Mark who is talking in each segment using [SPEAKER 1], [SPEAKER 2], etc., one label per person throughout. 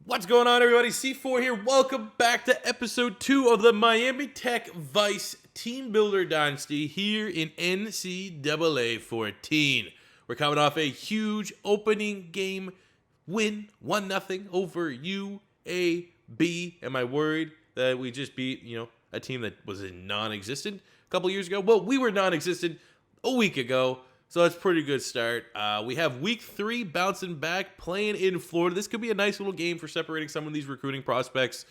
[SPEAKER 1] What's going on, everybody? C4 here. Welcome back to episode 2 of the Miami Tech Vice Team Builder Dynasty here in NCAA 14. We're coming off a huge opening game win, 1-0 over UAB. Am I worried that we just beat, a team that was non-existent a couple years ago? Well, we were non-existent a week ago. So that's a pretty good start. We have week 3 bouncing back, playing in Florida. This could be a nice little game for separating some of these recruiting prospects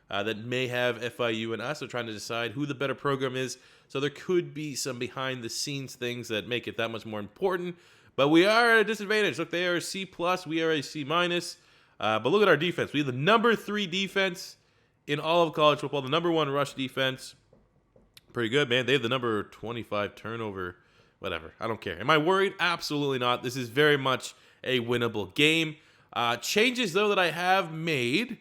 [SPEAKER 1] that may have FIU and us. They're trying to decide who the better program is. So there could be some behind-the-scenes things that make it that much more important. But we are at a disadvantage. Look, they are a C+, we are a C-. But look at our defense. We have the number 3 defense in all of college football, the number 1 rush defense. Pretty good, man. They have the number 25 turnover. Whatever. I don't care. Am I worried? Absolutely not. This is very much a winnable game. Changes, though, that I have made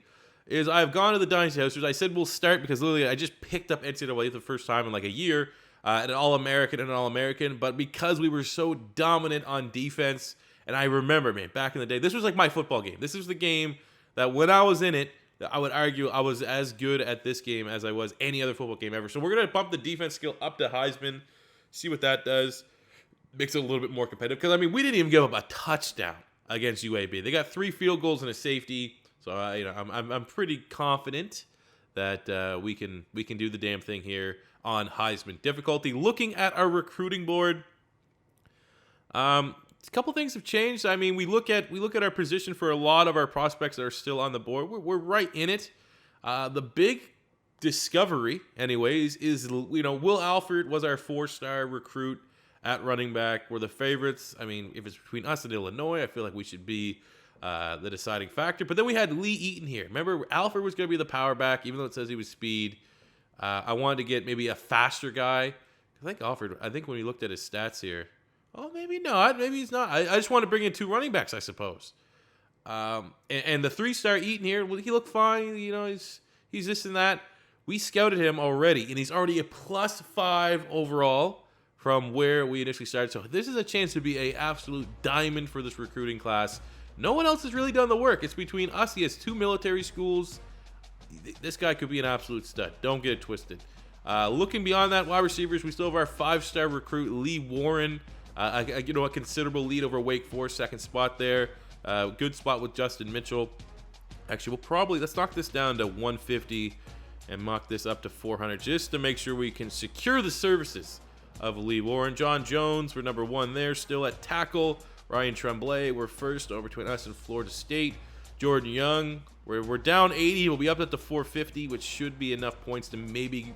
[SPEAKER 1] is I've gone to the Dynasty hosters. I said we'll start because literally I just picked up NCAA the first time in like a year, an All-American. But because we were so dominant on defense, and I remember, man, back in the day, this was like my football game. This was the game that when I was in it, I would argue I was as good at this game as I was any other football game ever. So we're going to bump the defense skill up to Heisman. See what that does. Makes it a little bit more competitive. Because, we didn't even give up a touchdown against UAB. They got 3 field goals and a safety. So, I'm pretty confident that we can do the damn thing here on Heisman difficulty. Looking at our recruiting board, a couple things have changed. We look at our position for a lot of our prospects that are still on the board. We're right in it. The big discovery, anyways, is, Will Alford was our 4-star recruit at running back. We're the favorites. If it's between us and Illinois, I feel like we should be the deciding factor. But then we had Lee Eaton here. Remember, Alford was going to be the power back, even though it says he was speed. I wanted to get maybe a faster guy. I think when we looked at his stats here, maybe not. Maybe he's not. I just want to bring in 2 running backs, I suppose. And the 3-star Eaton here, he looked fine. He's this and that. We scouted him already, and he's already a +5 overall from where we initially started. So this is a chance to be an absolute diamond for this recruiting class. No one else has really done the work. It's between us. He has 2 military schools. This guy could be an absolute stud. Don't get it twisted. Looking beyond that, wide receivers, we still have our 5-star recruit, Lee Warren. A considerable lead over Wake Forest, 2nd spot there. Good spot with Justin Mitchell. Actually, let's knock this down to 150 and mock this up to 400 just to make sure we can secure the services of Lee Warren. John Jones, we're number 1 there, still at tackle. Ryan Tremblay, we're first over between us and Florida State. Jordan Young, we're down 80. We'll be up to 450, which should be enough points to maybe,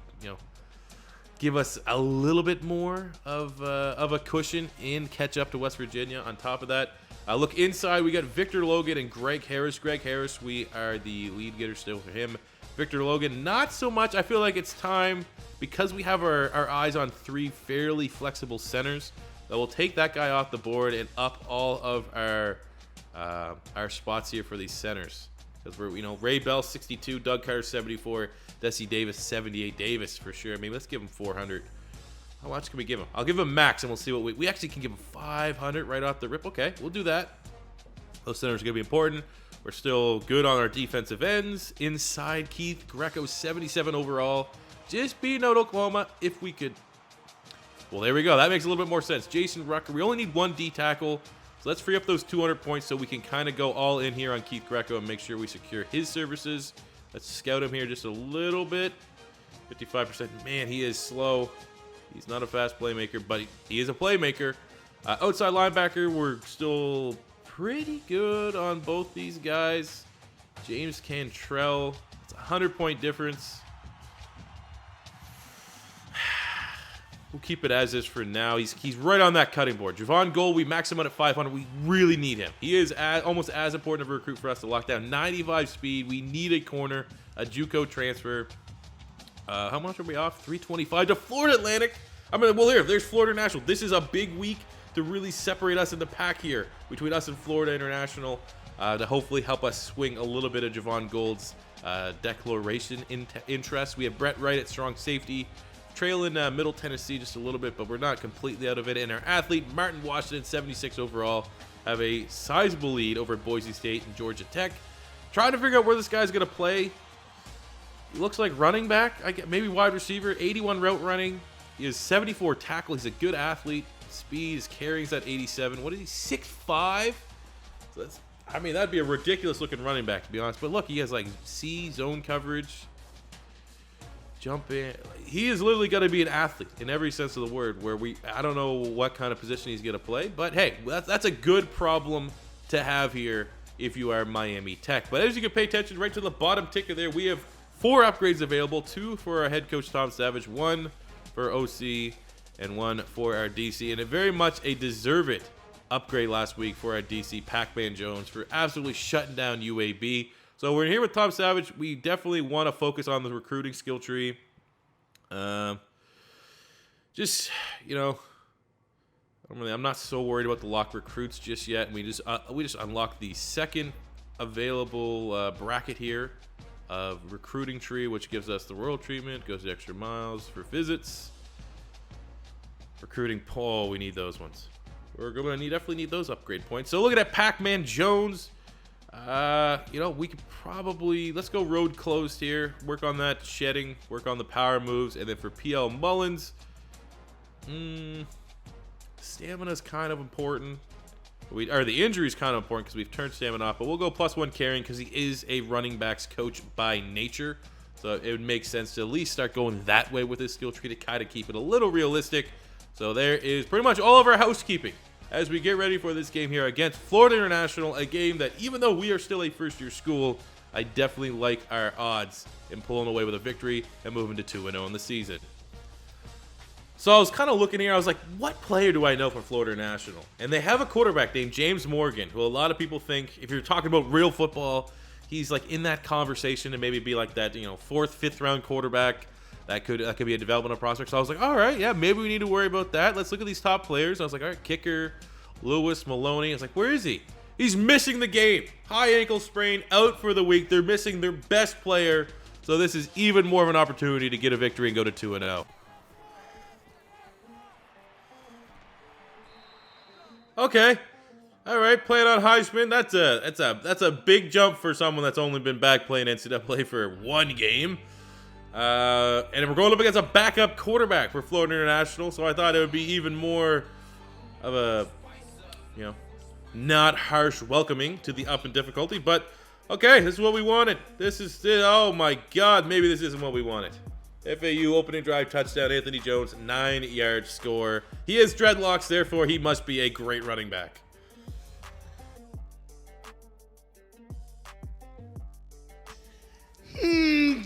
[SPEAKER 1] give us a little bit more of a cushion and catch up to West Virginia. On top of that, look inside, we got Victor Logan and Greg Harris. Greg Harris, we are the lead getter still for him. Victor Logan, not so much. I feel like it's time, because we have our eyes on 3 fairly flexible centers, that we'll take that guy off the board and up all of our spots here for these centers. Because we're, Ray Bell 62, Doug Carter 74, Desi Davis 78. Davis for sure. Let's give him 400. How much can we give him? I'll give him max, and we'll see what we actually can give him 500 right off the rip. Okay, we'll do that. Those centers are going to be important. We're still good on our defensive ends. Inside, Keith Greco, 77 overall. Just beating out Oklahoma if we could. Well, there we go. That makes a little bit more sense. Jason Rucker, we only need 1 D tackle. So let's free up those 200 points so we can kind of go all in here on Keith Greco and make sure we secure his services. Let's scout him here just a little bit. 55%. Man, he is slow. He's not a fast playmaker, but he is a playmaker. Outside linebacker, we're still pretty good on both these guys. James Cantrell, it's a 100-point difference. We'll keep it as is for now. He's right on that cutting board. Javon Gold, we max him out at 500. We really need him. He is almost as important of a recruit for us to lock down. 95 speed. We need a corner, a JUCO transfer. How much are we off? 325 to Florida Atlantic. There's Florida National. This is a big week to really separate us in the pack here between us and Florida International to hopefully help us swing a little bit of Javon Gold's declaration interest. We have Brett Wright at strong safety. Trailing Middle Tennessee just a little bit, but we're not completely out of it. And our athlete, Martin Washington, 76 overall, have a sizable lead over Boise State and Georgia Tech. Trying to figure out where this guy's going to play. He looks like running back. I get maybe wide receiver. 81 route running. He has 74 tackle. He's a good athlete. Speed, his carrying's at 87. What is he? 6'5"? So that's, I mean, that'd be a ridiculous looking running back, to be honest. But look, he has like C zone coverage. Jump in. He is literally going to be an athlete in every sense of the word. I don't know what kind of position he's going to play, but hey, that's a good problem to have here if you are Miami Tech. But as you can pay attention right to the bottom ticker there, we have 4 upgrades available: 2 for our head coach Tom Savage, 1 for OC, and 1 for our DC. And a very much a deserved upgrade last week for our DC, Pac-Man Jones, for absolutely shutting down UAB. So we're here with Tom Savage. We definitely want to focus on the recruiting skill tree. Just, you know, I'm not so worried about the lock recruits just yet. And we just unlocked the second available bracket here of recruiting tree, which gives us the royal treatment, goes the extra miles for visits. Recruiting poll, we need those ones. We're going to definitely need those upgrade points. So look at that Pac-Man Jones. You know, we could probably, let's go road closed here, work on that shedding, work on the power moves, and then for PL Mullins, stamina's kind of important. The injury's kind of important because we've turned stamina off, but we'll go +1 carrying because he is a running backs coach by nature. So it would make sense to at least start going that way with his skill tree to kind of keep it a little realistic. So there is pretty much all of our housekeeping as we get ready for this game here against Florida International, a game that, even though we are still a first-year school, I definitely like our odds in pulling away with a victory and moving to 2-0 in the season. So I was kind of looking here. I was like, what player do I know from Florida International? And they have a quarterback named James Morgan, who a lot of people think, if you're talking about real football, he's like in that conversation and maybe be like that, you know, 4th, 5th round quarterback. That could be a developmental prospect. So I was like, all right, yeah, maybe we need to worry about that. Let's look at these top players. I was like, all right, kicker, Lewis, Maloney. I was like, where is he? He's missing the game. High ankle sprain, out for the week. They're missing their best player. So this is even more of an opportunity to get a victory and go to 2-0. Okay. All right, playing on Heisman. That's a big jump for someone that's only been back playing NCAA for 1 game. And we're going up against a backup quarterback for Florida International, so I thought it would be even more of a, you know, not harsh welcoming to the up and difficulty. But okay, this is what we wanted. This is, oh my God, maybe this isn't what we wanted. FAU opening drive touchdown, Anthony Jones, 9-yard score. He has dreadlocks, therefore he must be a great running back.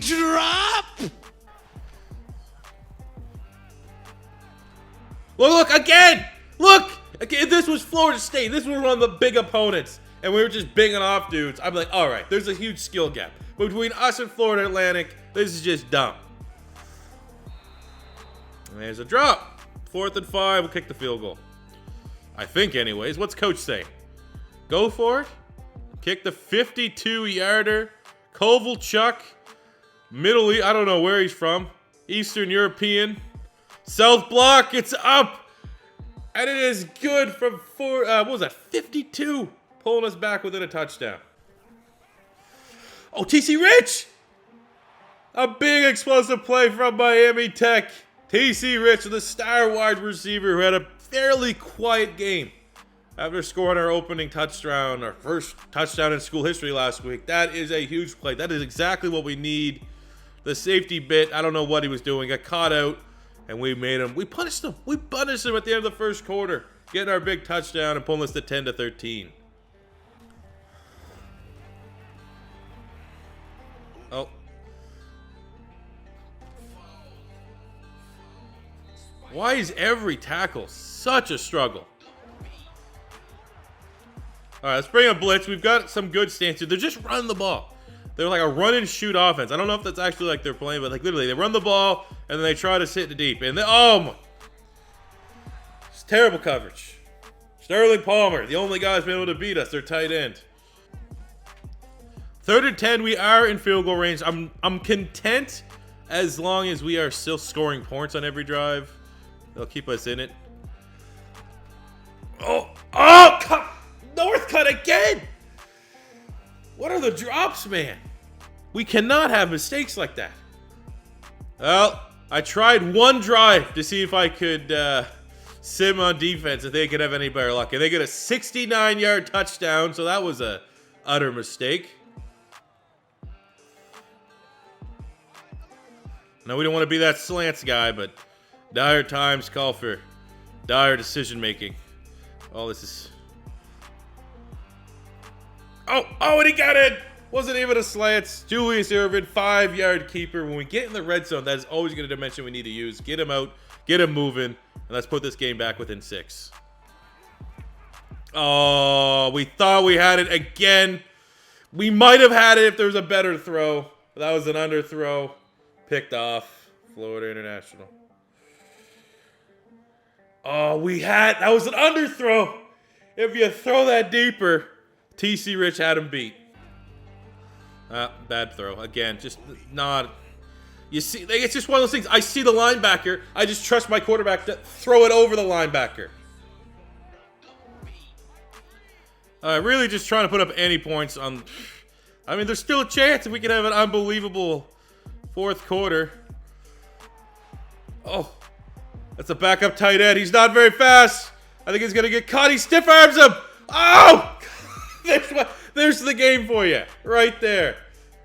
[SPEAKER 1] Drop! Look, again! Look! Again, if this was Florida State, this was one of the big opponents, and we were just bigging off dudes, I'd be like, all right, there's a huge skill gap. But between us and Florida Atlantic, this is just dumb. And there's a drop. 4th and 5, we'll kick the field goal. I think anyways. What's coach say? Go for it. Kick the 52-yarder. Kovalchuk. Middle East, I don't know where he's from. Eastern European. South block, it's up. And it is good from 52. Pulling us back within a touchdown. Oh, TC Rich. A big explosive play from Miami Tech. TC Rich, the star wide receiver who had a fairly quiet game after scoring our opening touchdown, our first touchdown in school history last week. That is a huge play. That is exactly what we need. The safety bit, I don't know what he was doing, got caught out, and we punished him. We punished him at the end of the first quarter, getting our big touchdown and pulling us to 10-13. Oh. Why is every tackle such a struggle? All right, let's bring a blitz. We've got some good stances. They're just running the ball. They're like a run and shoot offense. I don't know if that's actually like they're playing, but like literally they run the ball and then they try to sit in the deep. And they, oh my, it's terrible coverage. Sterling Palmer, the only guy who's been able to beat us. Their tight end. 3rd and 10. We are in field goal range. I'm content as long as we are still scoring points on every drive. They'll keep us in it. Oh, cut! North cut again! What are the drops, man? We cannot have mistakes like that. Well, I tried one drive to see if I could sim on defense, if they could have any better luck. And they get a 69-yard touchdown, so that was a utter mistake. No, we don't want to be that slants guy, but dire times call for dire decision making. Oh, this is... Oh, and he got it! Wasn't even a slants. Julius Erving, 5-yard keeper. When we get in the red zone, that is always going to dimension we need to use. Get him out, get him moving, and let's put this game back within 6. Oh, we thought we had it again. We might have had it if there was a better throw. That was an underthrow. Picked off. Florida International. Oh, that was an underthrow. If you throw that deeper, TC Rich had him beat. Bad throw. Again, just not... You see, it's just one of those things. I see the linebacker. I just trust my quarterback to throw it over the linebacker. Really just trying to put up any points on... I mean, there's still a chance if we can have an unbelievable fourth quarter. Oh, that's a backup tight end. He's not very fast. I think he's going to get caught. He stiff arms him. Oh! There's the game for you. Right there.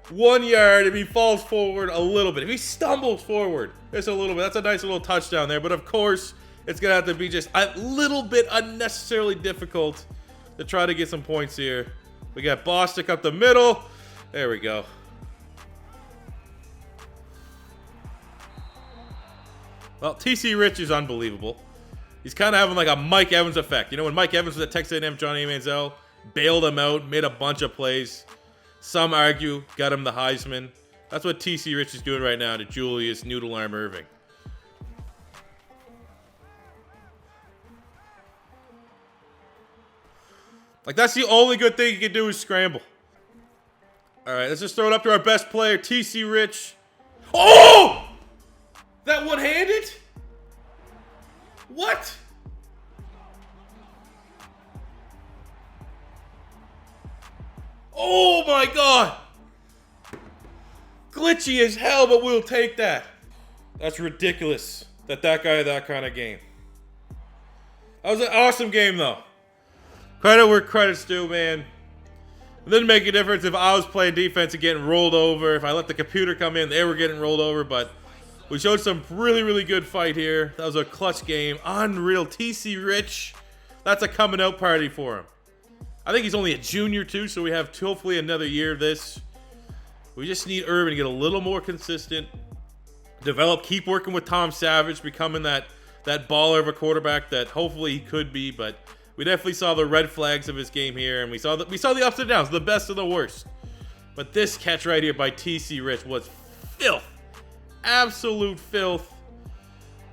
[SPEAKER 1] 1 yard if he falls forward a little bit. If he stumbles forward just a little bit, that's a nice little touchdown there. But of course, it's going to have to be just a little bit unnecessarily difficult to try to get some points here. We got Bostic up the middle. There we go. Well, TC Rich is unbelievable. He's kind of having like a Mike Evans effect. You know, when Mike Evans was at Texas A&M, Johnny Manziel bailed him out, made a bunch of plays. Some argue got him the Heisman. That's what TC Rich is doing right now to Julius Noodle Arm Erving. Like, that's the only good thing he can do is scramble. All right, let's just throw it up to our best player, TC Rich. Oh! That one-handed? What? Oh my God. Glitchy as hell, but we'll take that. That's ridiculous that guy had that kind of game. That was an awesome game, though. Credit where credit's due, man. It didn't make a difference if I was playing defense and getting rolled over. If I let the computer come in, they were getting rolled over. But we showed some really, really good fight here. That was a clutch game. Unreal. TC Rich. That's a coming out party for him. I think he's only a junior, too, so we have hopefully another year of this. We just need Erving to get a little more consistent. Develop, keep working with Tom Savage, becoming that baller of a quarterback that hopefully he could be. But we definitely saw the red flags of his game here, and we saw the ups and downs, the best of the worst. But this catch right here by TC Rich was filth. Absolute filth.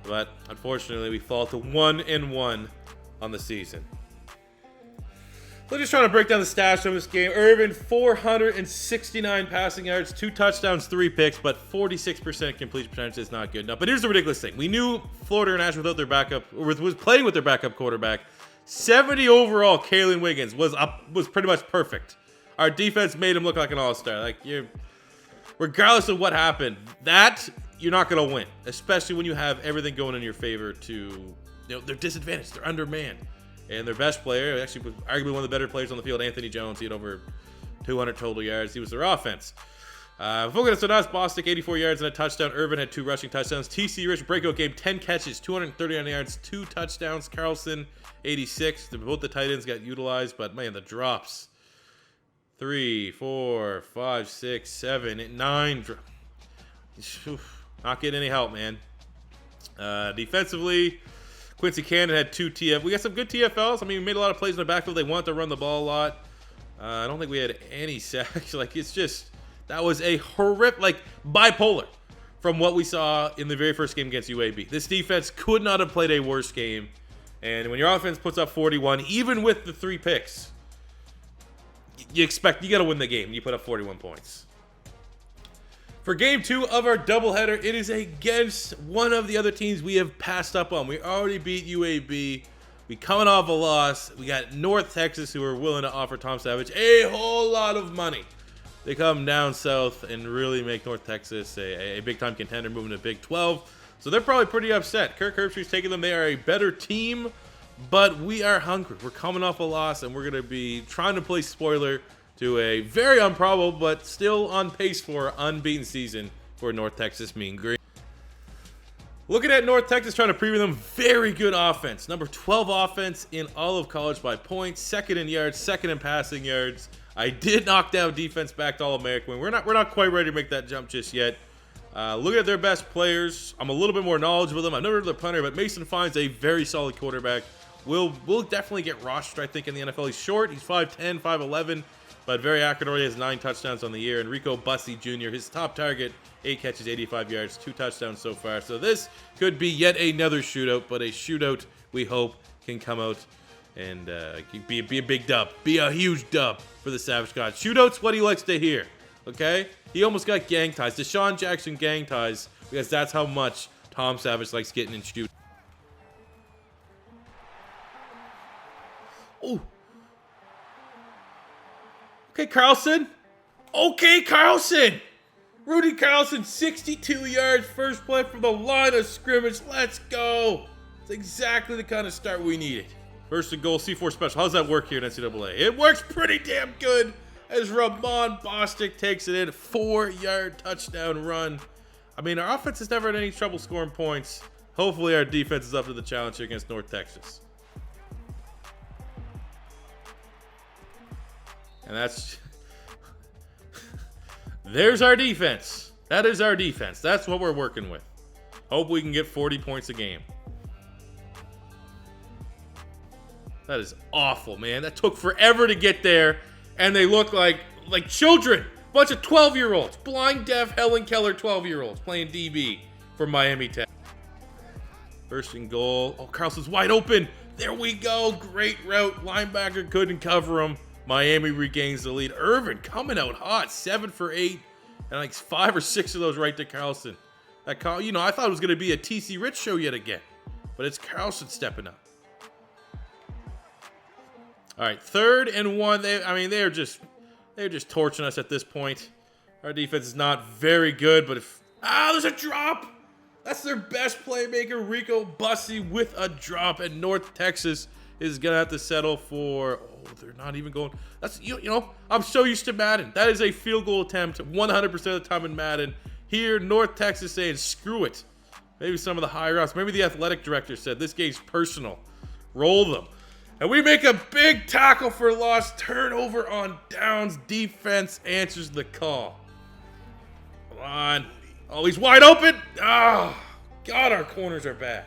[SPEAKER 1] But unfortunately, we fall to 1-1 on the season. So just trying to break down the stats of this game. Erving, 469 passing yards, 2 touchdowns, 3 picks, but 46% completion percentage is not good enough. But here's the ridiculous thing. We knew Florida International without their backup, or was playing with their backup quarterback. 70 overall, Kalen Wiggins was pretty much perfect. Our defense made him look like an all-star. Like, regardless of what happened, you're not going to win, especially when you have everything going in your favor they're disadvantaged. They're undermanned. And their best player, actually was arguably one of the better players on the field, Anthony Jones. He had over 200 total yards. He was their offense. Focus on us, Bostic, 84 yards and a touchdown. Erving had 2 rushing touchdowns. TC Rich, breakout game, 10 catches, 239 yards, 2 touchdowns. Carlson, 86. Both the tight ends got utilized, but man, the drops. 3, 4, 5, 6, 7, 8, 9. Not getting any help, man. Defensively, Quincy Cannon had 2 TF. We got some good TFLs. I mean, we made a lot of plays in the backfield. They wanted to run the ball a lot. I don't think we had any sacks. Like, it's just, that was a horrific, bipolar from what we saw in the very first game against UAB. This defense could not have played a worse game. And when your offense puts up 41, even with the 3 picks, you got to win the game. You put up 41 points. For game 2 of our doubleheader, it is against one of the other teams we have passed up on. We already beat UAB. We coming off a loss. We got North Texas, who are willing to offer Tom Savage a whole lot of money. they come down south and really make North Texas a big-time contender moving to Big 12. So they're probably pretty upset. Kirk Herbstreit's taking them. They are a better team, but we are hungry. We're coming off a loss, and we're going to be trying to play spoiler to a very improbable but still on pace for unbeaten season for North Texas Mean Green. Looking at North Texas, trying to preview them, very good offense. Number 12 offense in all of college by points, second in yards, second in passing yards. I did knock down defense back to All-American. We're not quite ready to make that jump just yet. Looking at their best players, I'm a little bit more knowledgeable of them. I've never heard of their punter, but Mason Fine's a very solid quarterback. Will definitely get rostered, I think, in the NFL. He's short. He's 5'10", 5'11", but very accurate. Already has 9 touchdowns on the year. Enrico Bussey Jr., his top target, 8 catches, 85 yards, 2 touchdowns so far. So this could be yet another shootout, but a shootout we hope can come out and be a big dub. Be a huge dub for the Savage God. Shootout's what he likes to hear, okay? He almost got gang ties. Deshaun Jackson gang ties, because that's how much Tom Savage likes getting in shoot. Oh. Okay, Carlson. Okay, Carlson. Rudy Carlson, 62 yards, first play from the line of scrimmage. Let's go. It's exactly the kind of start we needed. First and goal, C4 special. How's that work here in NCAA? It works pretty damn good as Ramon Bostic takes it in. 4-yard touchdown run. I mean, our offense has never had any trouble scoring points. Hopefully our defense is up to the challenge here against North Texas. And that's... There's our defense. That is our defense. That's what we're working with. Hope we can get 40 points a game. That is awful, man. That took forever to get there, and they look like children. Bunch of 12-year-olds. Blind, deaf, Helen Keller 12-year-olds playing DB for Miami Tech. First and goal. Oh, Carlson's wide open. There we go. Great route. Linebacker couldn't cover him. Miami regains the lead. Irvin coming out hot, 7 for 8, and like 5 or 6 of those right to Carlson. I thought it was going to be a TC Rich show yet again, but it's Carlson stepping up. All right, 3rd and 1. They're just torching us at this point. Our defense is not very good, but there's a drop. That's their best playmaker, Rico Bussey, with a drop, and North Texas is gonna have to settle for. Oh, they're not even going. That's I'm so used to Madden. That is a field goal attempt 100% of the time in Madden. Here, North Texas saying screw it. Maybe some of the higher ups. Maybe the athletic director said this game's personal. Roll them, and we make a big tackle for loss. Turnover on downs. Defense answers the call. Come on. Oh, he's wide open. Oh, God, our corners are bad.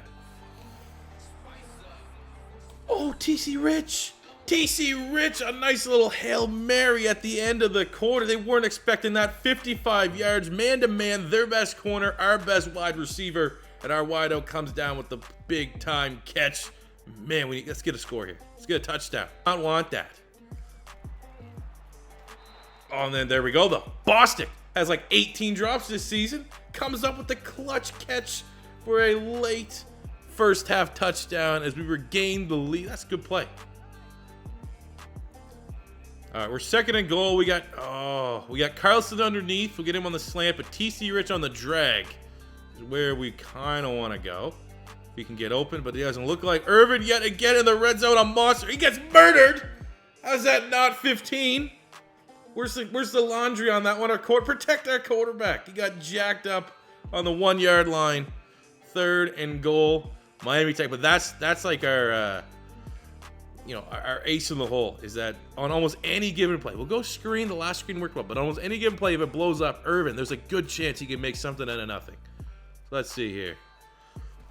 [SPEAKER 1] Oh, TC Rich. TC Rich, a nice little Hail Mary at the end of the quarter. They weren't expecting that. 55 yards, man-to-man, their best corner, our best wide receiver, and our wideout comes down with the big-time catch. Man, let's get a score here. Let's get a touchdown. I don't want that. Oh, and then there we go, though. Bostic has like 18 drops this season. Comes up with the clutch catch for a late first half touchdown as we regain the lead. That's a good play. All right, we're 2nd and goal. We got Carlson underneath. We'll get him on the slant, but TC Rich on the drag is where we kind of want to go. We can get open, but he doesn't look like Irvin yet again in the red zone. A monster. He gets murdered. How's that not 15? Where's the laundry on that one? Protect our quarterback. He got jacked up on the 1-yard line. 3rd and goal. Miami Tech, but that's like our our ace in the hole is that on almost any given play, we'll go screen. The last screen worked well, but almost any given play, if it blows up Irvin, there's a good chance he can make something out of nothing. So let's see here.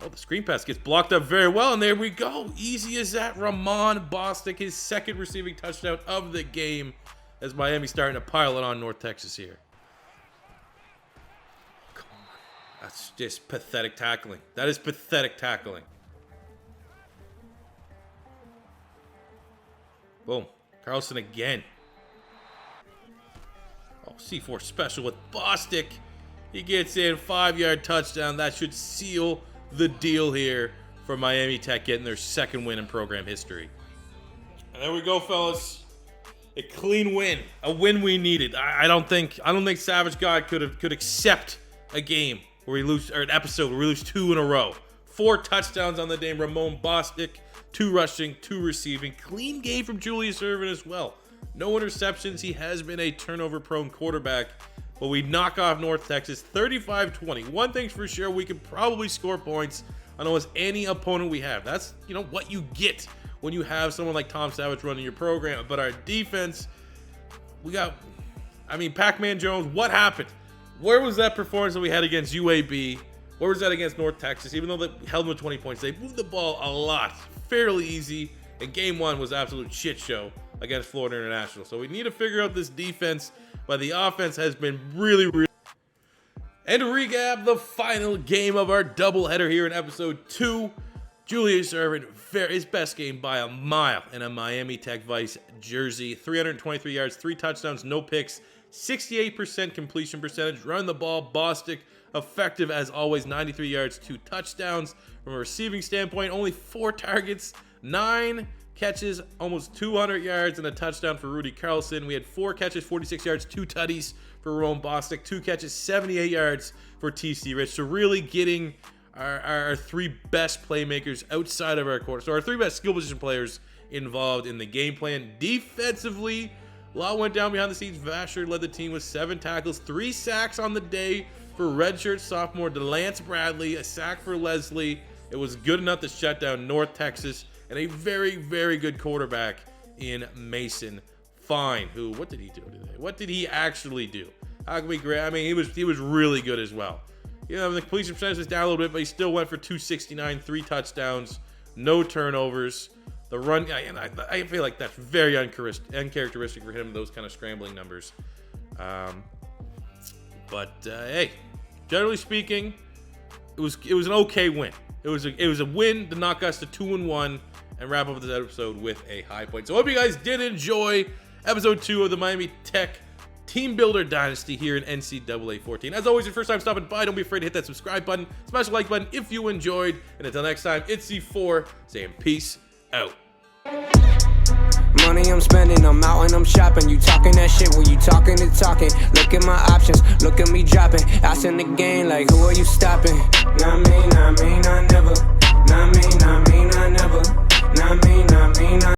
[SPEAKER 1] Oh, the screen pass gets blocked up very well, and there we go. Easy as that. Ramon Bostic, his 2nd receiving touchdown of the game, as Miami's starting to pile it on North Texas here. Come on. That's just pathetic tackling. That is pathetic tackling. Boom. Carlson again. Oh, C4 special with Bostic. He gets in, 5-yard touchdown. That should seal the deal here for Miami Tech getting their 2nd win in program history. And there we go, fellas. A clean win, a win we needed. I don't think Savage God could accept a game where we lose, or an episode where we lose 2 in a row. 4 touchdowns on the day. Ramon Bostic, 2 rushing, 2 receiving. Clean game from Julius Erving as well. No interceptions. He has been a turnover-prone quarterback. But we knock off North Texas 35-20. One thing's for sure, we could probably score points on almost any opponent we have. That's, what you get when you have someone like Tom Savage running your program. But our defense, Pac-Man Jones, what happened? Where was that performance that we had against UAB? Where was that against North Texas? Even though they held them with 20 points, they moved the ball a lot. Fairly easy. And game 1 was an absolute shit show against Florida International. So we need to figure out this defense, but the offense has been really. And to recap the final game of our doubleheader here in episode 2, Julius Erving, his best game by a mile in a Miami Tech Vice jersey. 323 yards, 3 touchdowns, no picks, 68% completion percentage. Run the ball, Bostic, effective as always, 93 yards, 2 touchdowns. From a receiving standpoint, only 4 targets, 9 catches, almost 200 yards, and a touchdown for Rudy Carlson. We had 4 catches, 46 yards, 2 tutties for Ramon Bostic, 2 catches, 78 yards for TC Rich. So really getting our 3 best playmakers outside of our quarter. So our 3 best skill position players involved in the game plan. Defensively, a lot went down behind the scenes. Vasher led the team with 7 tackles, 3 sacks on the day for redshirt sophomore DeLance Bradley, a sack for Leslie. It was good enough to shut down North Texas, and a very, very good quarterback in Mason Fine. What did he do today? What did he actually do? How can we grab? He was really good as well. The completion percentage was down a little bit, but he still went for 269, 3 touchdowns, no turnovers. The run, I feel like that's very uncharacteristic for him, those kind of scrambling numbers. Hey, generally speaking, it was an okay win. It was a win to knock us to 2-1 and wrap up this episode with a high point. So I hope you guys did enjoy episode 2 of the Miami Tech Team Builder Dynasty here in NCAA 14. As always, your first time stopping by, don't be afraid to hit that subscribe button, smash the like button if you enjoyed. And until next time, it's C4 saying peace out.
[SPEAKER 2] Money I'm spending, I'm out and I'm shopping. You talking that shit, well, you talking the talking. Look at my options, look at me dropping. Ass in the game, like who are you stopping? Not me, I never. Not me, I never. Not me, I